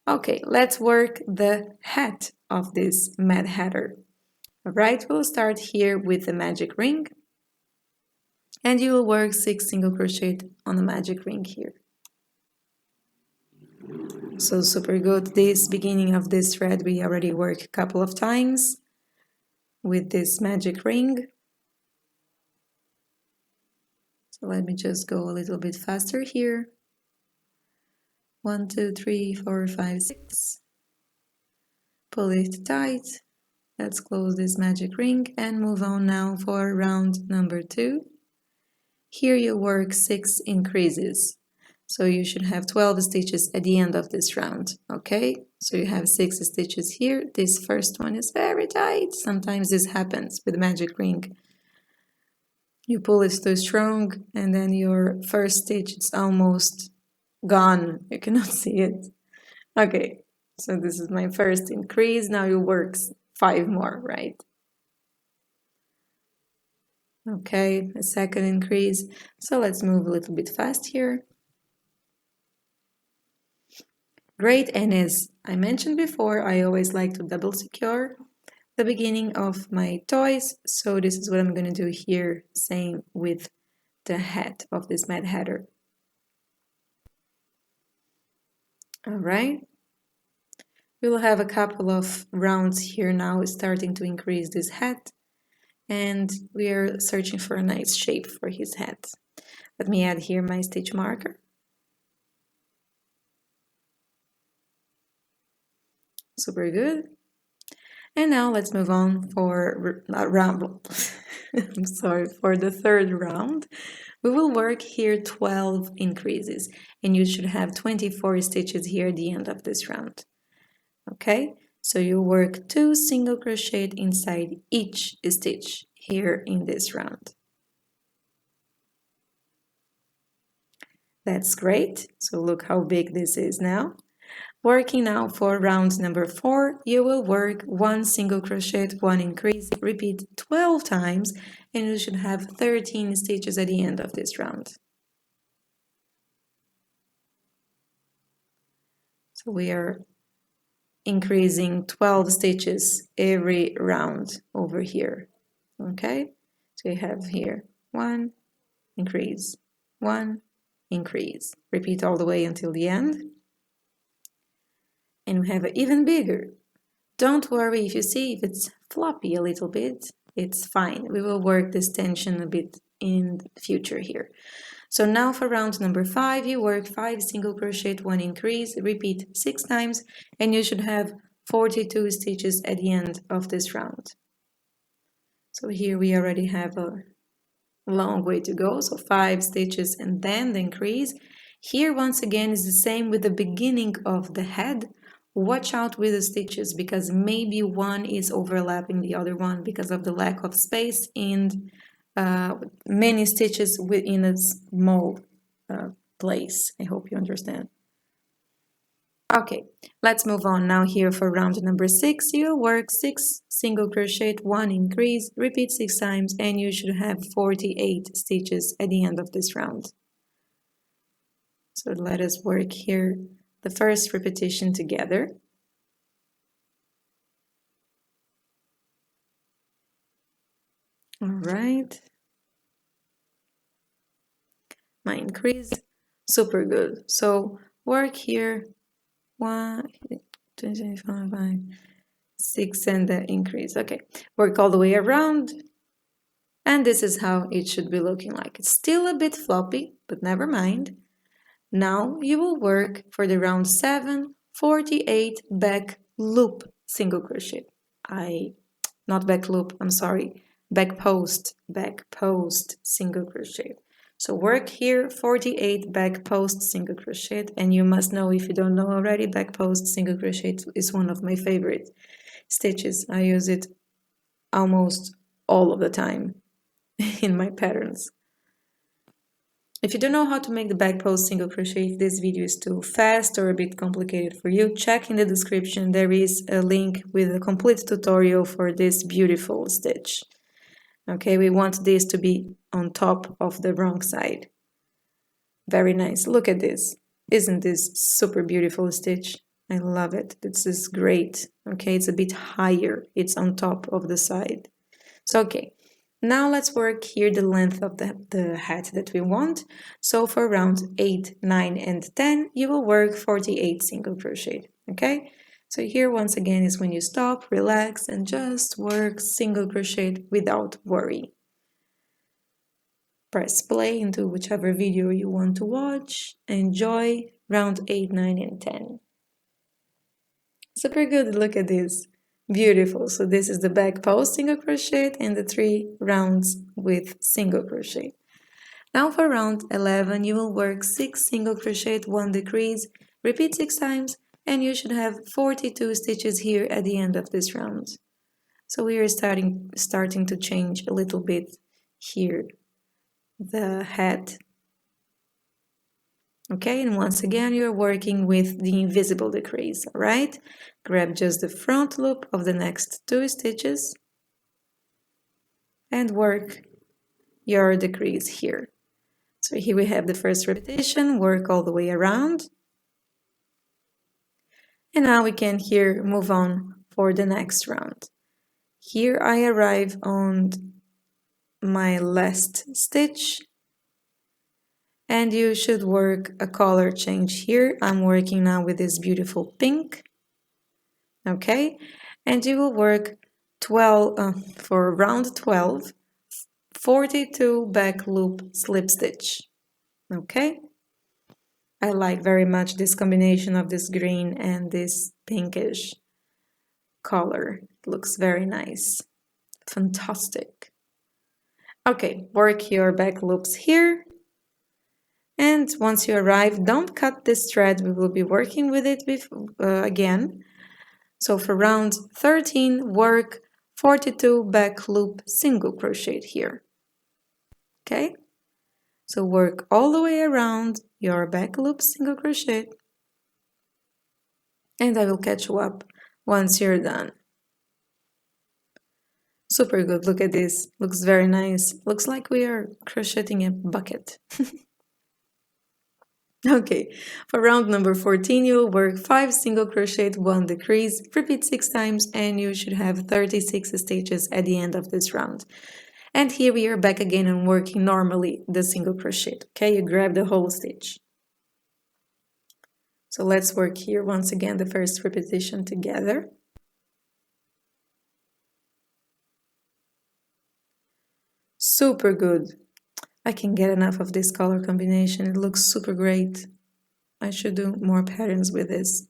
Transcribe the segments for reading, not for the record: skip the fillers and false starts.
Okay, let's work the hat of this Mad Hatter. Alright, we'll start here with the magic ring, and you will work 6 single crochet on the magic ring here. So super good. This beginning of this thread we already worked a couple of times with this magic ring. So let me just go a little bit faster here. 1, 2, 3, 4, 5, 6. Pull it tight. Let's close this magic ring and move on now for round number 2. Here you work 6 increases. So you should have 12 stitches at the end of this round, okay? So you have 6 stitches here. This first one is very tight. Sometimes this happens with magic ring. You pull it too strong and then your first stitch is almost gone. You cannot see it. Okay, so this is my first increase. Now you work 5 more, right? Okay, a second increase. So let's move a little bit fast here. Great, and as I mentioned before, I always like to double secure the beginning of my toys. So this is what I'm going to do here, same with the hat of this Mad Hatter. All right. We will have a couple of rounds here now, starting to increase this hat. And we are searching for a nice shape for his hat. Let me add here my stitch marker. Super good. And now let's move on for I'm sorry, for the third round. We will work here 12 increases, and you should have 24 stitches here at the end of this round. Okay, so you work 2 single crochet inside each stitch here in this round. That's great. So look how big this is now. Working now for round number 4, you will work 1 single crochet, 1 increase, repeat 12 times, and you should have 13 stitches at the end of this round. So we are increasing 12 stitches every round over here. Okay, so you have here 1 increase, 1 increase, repeat all the way until the end. And we have it even bigger. Don't worry if you see if it's floppy a little bit, it's fine. We will work this tension a bit in the future here. So now for round number 5, you work 5 single crochet, 1 increase, repeat 6 times, and you should have 42 stitches at the end of this round. So here we already have a long way to go, so 5 stitches and then the increase. Here once again is the same with the beginning of the head. Watch out with the stitches because maybe one is overlapping the other one because of the lack of space and many stitches within a small place. I hope you understand. Okay, let's move on now here for round number 6. You'll work 6 single crochet, 1 increase, repeat 6 times, and you should have 48 stitches at the end of this round. So let us work here the first repetition together. All right. My increase, super good. So work here 1, 2, 5, 6 and the increase. Okay, work all the way around. And this is how it should be looking like. It's still a bit floppy, but never mind. Now you will work for the round 7, 48 back loop single crochet. Not back loop, I'm sorry, back post single crochet. So work here 48 back post single crochet, and you must know, if you don't know already, back post single crochet is one of my favorite stitches. I use it almost all of the time in my patterns. If you don't know how to make the back post single crochet, if this video is too fast or a bit complicated for you, check in the description. There is a link with a complete tutorial for this beautiful stitch. Okay, we want this to be on top of the wrong side. Very nice. Look at this. Isn't this super beautiful stitch? I love it. This is great. Okay, it's a bit higher. It's on top of the side. So, okay, now let's work here the length of the hat that we want. So for rounds 8, 9, and 10, you will work 48 single crochet. Okay, so here once again is when you stop, relax, and just work single crochet without worry. Press play into whichever video you want to watch. Enjoy round 8, 9, and 10. Super good, look at this. Beautiful. So this is the back post single crochet and the 3 rounds with single crochet. Now for round 11, you will work 6 single crochet, 1 decrease, repeat 6 times, and you should have 42 stitches here at the end of this round. So we are starting to change a little bit here the head. Okay, and once again you're working with the invisible decrease, all right? Grab just the front loop of the next 2 stitches and work your decrease here. So here we have the first repetition, work all the way around. And now we can here move on for the next round. Here I arrive on my last stitch. And you should work a color change here. I'm working now with this beautiful pink. Okay, and you will work 12 for round 12, 42 back loop slip stitch. Okay, I like very much this combination of this green and this pinkish color. It looks very nice. Fantastic. Okay, work your back loops here. And once you arrive, don't cut this thread. We will be working with it again. So for round 13, work 42 back loop single crochet here. Okay? So work all the way around your back loop single crochet. And I will catch you up once you're done. Super good. Look at this. Looks very nice. Looks like we are crocheting a bucket. Okay, for round number 14, you will work 5 single crochet, 1 decrease, repeat 6 times, and you should have 36 stitches at the end of this round. And here we are back again and working normally the single crochet. Okay, you grab the whole stitch. So let's work here once again the first repetition together. Super good. I can get enough of this color combination. It looks super great. I should do more patterns with this.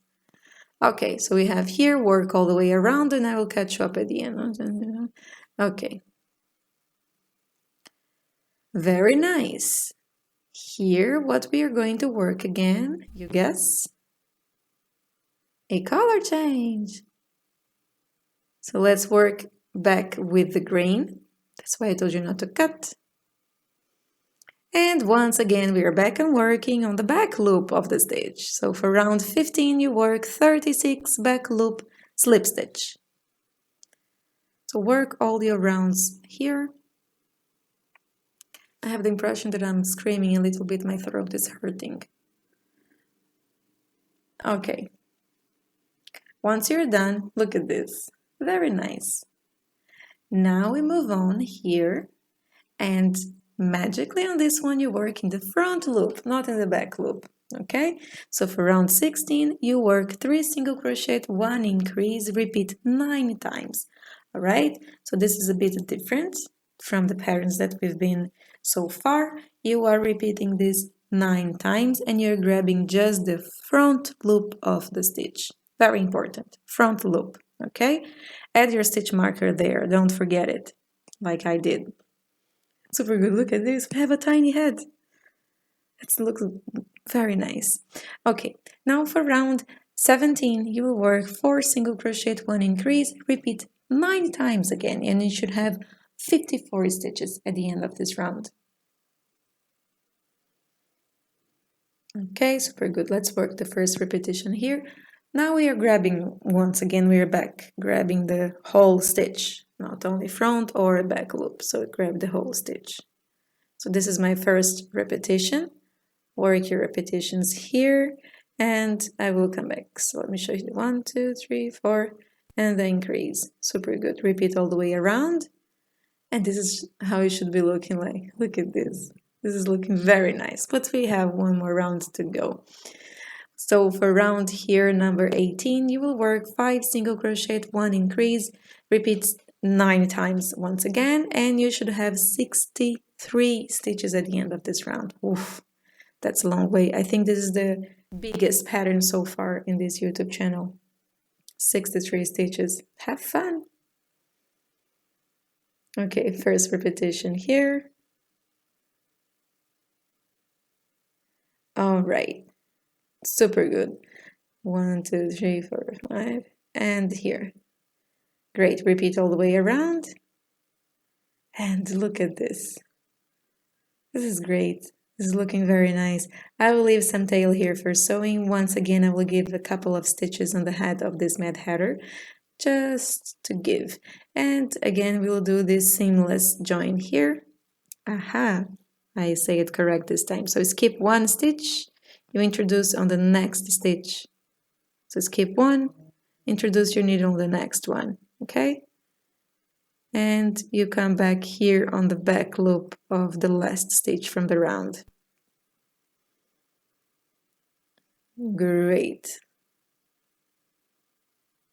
Okay, so we have here work all the way around and I will catch you up at the end. Okay. Very nice. Here, what we are going to work again, you guess? A color change. So let's work back with the green. That's why I told you not to cut. And once again, we are back and working on the back loop of the stitch. So for round 15, you work 36 back loop slip stitch. So work all your rounds here. I have the impression that I'm screaming a little bit, my throat is hurting. Okay. Once you're done, look at this. Very nice. Now we move on here and magically on this one you work in the front loop, not in the back loop. Okay, so for round 16 you work 3 single crochet, 1 increase, repeat 9 times. All right, so this is a bit different from the patterns that we've been so far. You are repeating this 9 times and you're grabbing just the front loop of the stitch. Very important, front loop. Okay, add your stitch marker there, don't forget it, like I did. Super good, look at this, we have a tiny head. It looks very nice. Okay, now for round 17, you will work 4 single crochet, 1 increase, repeat 9 times again, and you should have 54 stitches at the end of this round. Okay, super good. Let's work the first repetition here. Now we are grabbing, once again, we are back, grabbing the whole stitch, not only front or back loop, so grab the whole stitch. So this is my first repetition. Work your repetitions here and I will come back. So let me show you 1, 2, 3, 4, and the increase. Super good. Repeat all the way around, and this is how it should be looking like. Look at this. This is looking very nice, but we have one more round to go. So for round here, number 18, you will work 5 single crochet, 1 increase, repeat 9 times once again, and you should have 63 stitches at the end of this round. Oof, that's a long way. I think this is the biggest pattern so far in this YouTube channel. 63 stitches. Have fun. Okay, first repetition here. All right, super good. 1, 2, 3, 4, 5, and here. Great, repeat all the way around. And look at this. This is great. This is looking very nice. I will leave some tail here for sewing. Once again, I will give a couple of stitches on the head of this Mad Hatter, just to give. And again, we will do this seamless join here. Aha, I say it correct this time. So skip 1 stitch, you introduce on the next stitch. So skip 1, introduce your needle on the next one, okay? And you come back here on the back loop of the last stitch from the round. Great.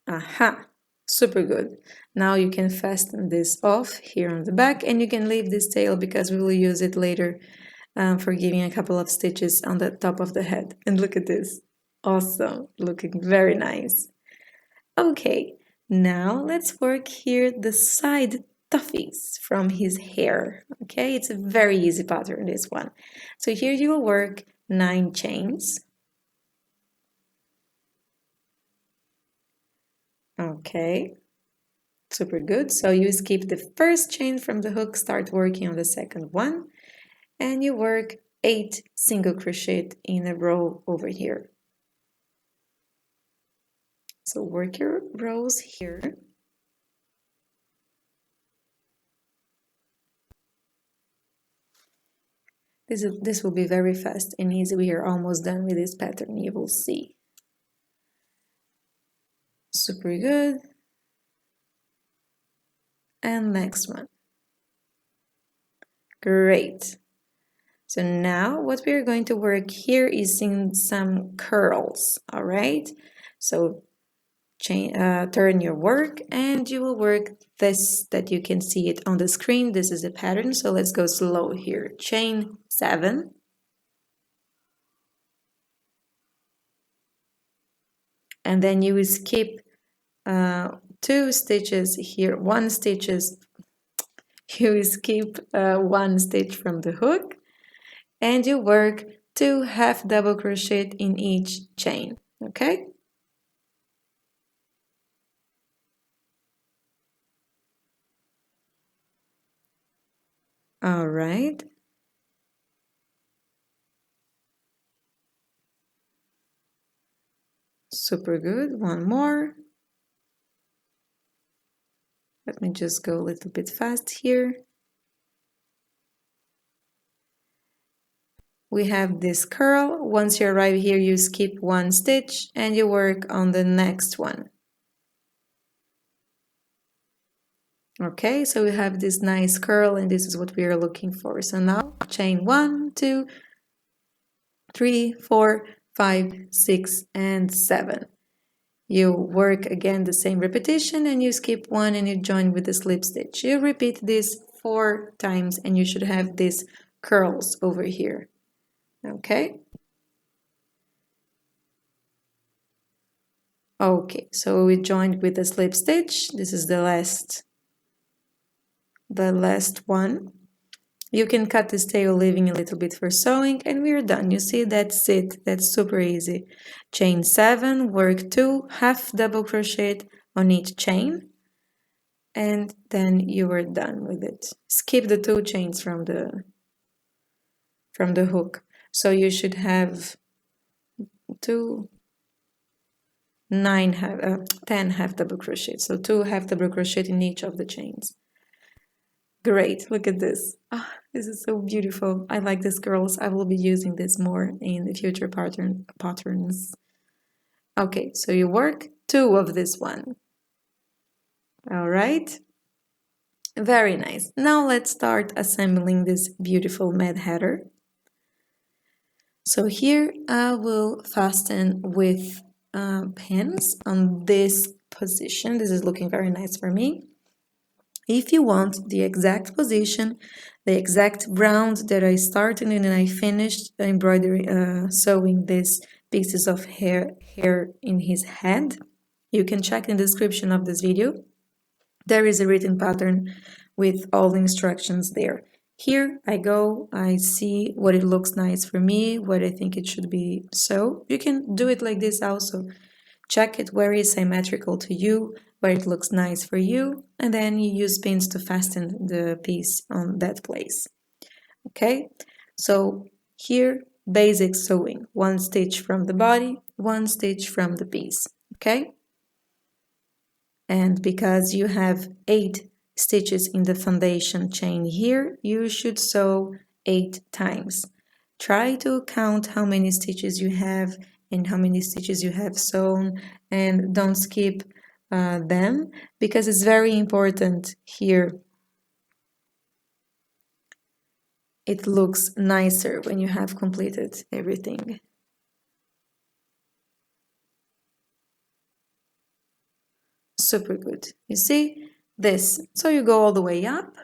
Aha, super good. Now you can fasten this off here on the back, and you can leave this tail because we will use it later for giving a couple of stitches on the top of the head. And look at this. Awesome, looking very nice. Okay, now let's work here the side tuffies from his hair. Okay, it's a very easy pattern, this one. So here you will work 9 chains. Okay, super good. So you skip the first chain from the hook, start working on the second one, and you work 8 single crochet in a row over here. So work your rows here. This will be very fast and easy. We are almost done with this pattern, you will see. Super good. And next one. Great. So now what we are going to work here is in some curls, all right? So turn your work and you will work this, that you can see it on the screen. This is a pattern, so let's go slow here. Chain 7. And then you will skip 2 stitches here, 1 stitches. You will skip 1 stitch from the hook, and you work 2 half double crochet in each chain, okay? All right. Super good. One more. Let me just go a little bit fast here. We have this curl. Once you arrive here, you skip 1 stitch and you work on the next one. Okay, so we have this nice curl and this is what we are looking for. So now chain 1, 2, 3, 4, 5, 6, and 7. You work again the same repetition and you skip 1 and you join with the slip stitch. You repeat this 4 times and you should have these curls over here. Okay? Okay, so we joined with the slip stitch. This is the last one. You can cut this tail, leaving a little bit for sewing, and we're done. You see, that's it. That's super easy. Chain 7, work 2 half double crochet on each chain, and then you are done with it. Skip the 2 chains from the hook. So you should have 10 half double crochet. So 2 half double crochet in each of the chains. Great, look at this. Ah, this is so beautiful. I like this, girls. I will be using this more in the future patterns. Okay, so you work 2 of this one. All right. Very nice. Now let's start assembling this beautiful Mad Hatter. So here I will fasten with pins on this position. This is looking very nice for me. If you want the exact position, the exact round that I started and then I finished embroidery, sewing these pieces of hair in his head, you can check in the description of this video. There is a written pattern with all the instructions there. Here I go, I see what it looks nice for me, what I think it should be. So you can do it like this also. Check it where is symmetrical to you, where it looks nice for you, and then you use pins to fasten the piece on that place. Okay, so here, basic sewing. 1 stitch from the body, 1 stitch from the piece. Okay? And because you have 8 stitches in the foundation chain here, you should sew 8 times. Try to count how many stitches you have and how many stitches you have sewn, and don't skip them, because it's very important here. It looks nicer when you have completed everything. Super good. You see this? So you go all the way up,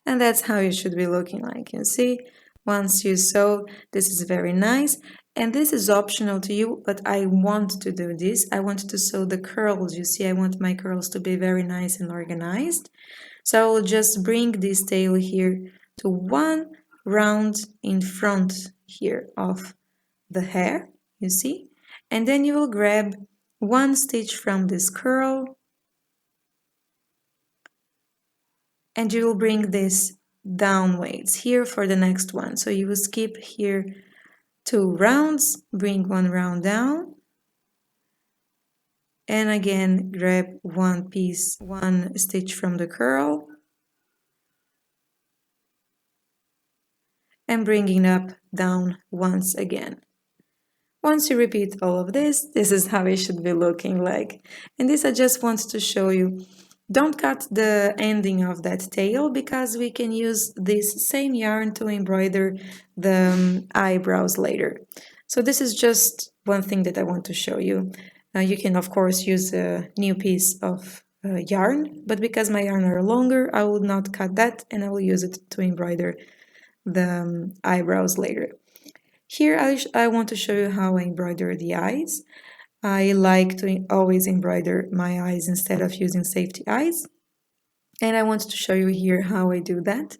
and that's how you should be looking like. You see, once you sew, this is very nice. And this is optional to you, but I want to do this. I want to sew the curls. You see, I want my curls to be very nice and organized. So I will just bring this tail here to 1 round in front here of the hair, you see? And then you will grab 1 stitch from this curl and you will bring this downwards here for the next one. So you will skip here 2 rounds, bring 1 round down, and again grab 1 stitch from the curl, and bringing up down once again. Once you repeat all of this, this is how it should be looking like. And this I just want to show you. Don't cut the ending of that tail, because we can use this same yarn to embroider the eyebrows later. So this is just one thing that I want to show you. You can of course use a new piece of yarn, but because my yarn are longer, I will not cut that, and I will use it to embroider the eyebrows later. Here I want to show you how I embroider the eyes. I like to always embroider my eyes instead of using safety eyes. And I want to show you here how I do that.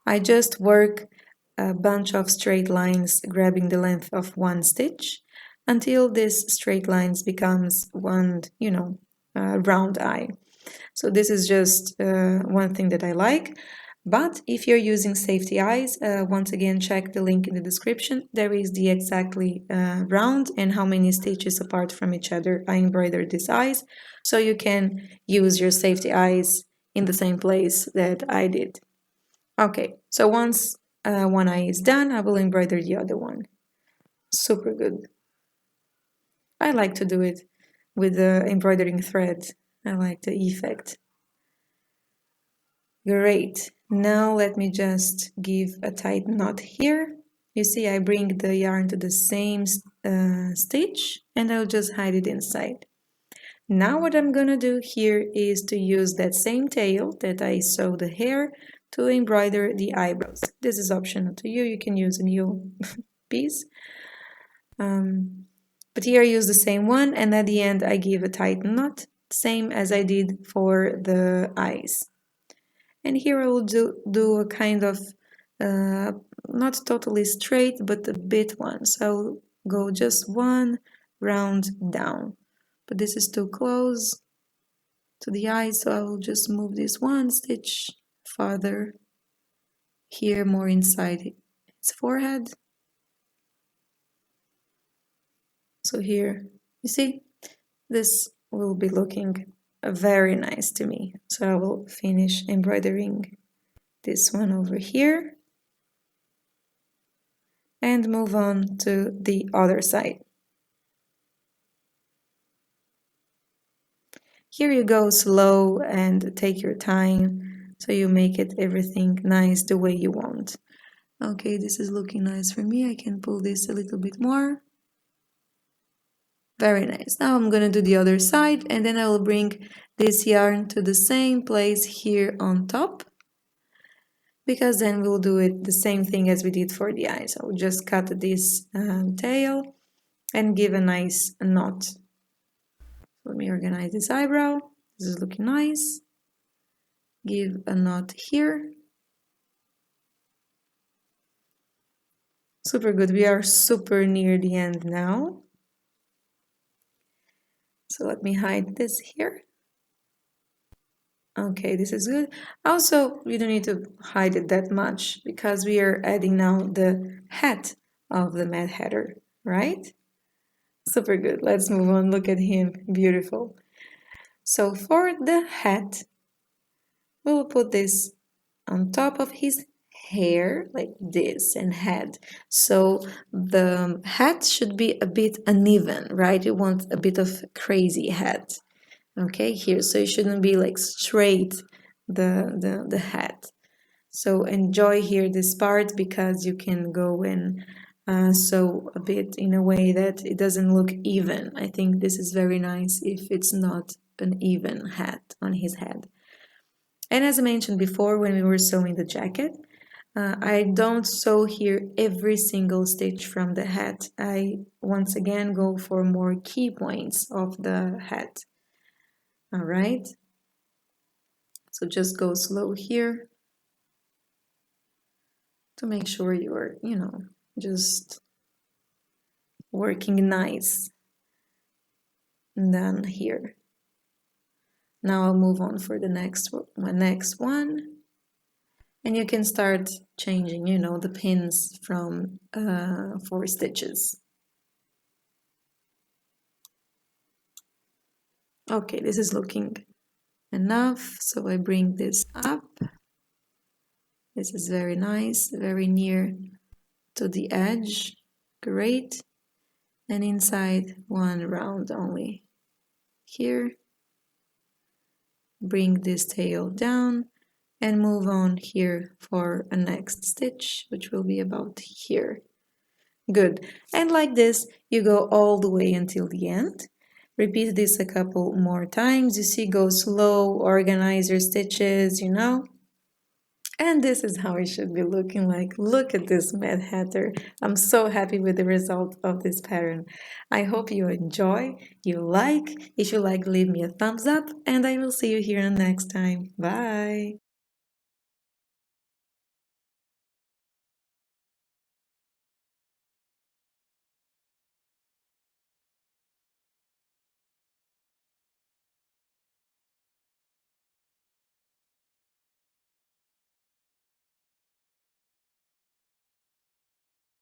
I just work a bunch of straight lines, grabbing the length of 1 stitch until this straight lines becomes one, round eye. So this is just one thing that I like. But if you're using safety eyes, once again, check the link in the description. There is the exactly round and how many stitches apart from each other I embroidered these eyes. So you can use your safety eyes in the same place that I did. Okay, so once one eye is done, I will embroider the other one. Super good. I like to do it with the embroidering thread. I like the effect. Great. Now let me just give a tight knot here. You see, I bring the yarn to the same stitch and I'll just hide it inside. Now what I'm gonna do here is to use that same tail that I sewed the hair to embroider the eyebrows. This is optional to you. You can use a new piece. But here I use the same one, and at the end I give a tight knot, same as I did for the eyes. And here I will do a kind of, not totally straight, but a bit one. So I'll go just 1 round down. But this is too close to the eye, so I will just move this 1 stitch farther. Here more inside his forehead. So here, you see, this will be looking very nice to me. So I will finish embroidering this one over here and move on to the other side. Here you go slow and take your time so you make it everything nice the way you want. Okay, this is looking nice for me. I can pull this a little bit more. Very nice. Now I'm going to do the other side and then I will bring this yarn to the same place here on top, because then we'll do it the same thing as we did for the eyes. I'll just cut this tail and give a nice knot. Let me organize this eyebrow. This is looking nice. Give a knot here. Super good. We are super near the end now. So let me hide this here. Okay, this is good. Also, we don't need to hide it that much because we are adding now the hat of the Mad Hatter, right? Super good. Let's move on. Look at him. Beautiful. So for the hat, we will put this on top of his hair like this and head. So the hat should be a bit uneven, right? You want a bit of crazy hat. Okay, here. So it shouldn't be like straight the hat. So enjoy here this part because you can go and sew a bit in a way that it doesn't look even. I think this is very nice if it's not an even hat on his head. And as I mentioned before when we were sewing the jacket, I don't sew here every single stitch from the hat. I once again go for more key points of the hat. All right. So just go slow here to make sure you're, just working nice. And then here. Now I'll move on for the next one. And you can start changing, the pins from 4 stitches. Okay, this is looking enough. So I bring this up. This is very nice, very near to the edge. Great. And inside one round only. Here. Bring this tail down and move on here for a next stitch, which will be about here. Good. And like this, you go all the way until the end. Repeat this a couple more times. You see, go slow, organize your stitches, And this is how it should be looking like. Look at this Mad Hatter. I'm so happy with the result of this pattern. I hope you enjoy, you like. If you like, leave me a thumbs up, and I will see you here next time. Bye!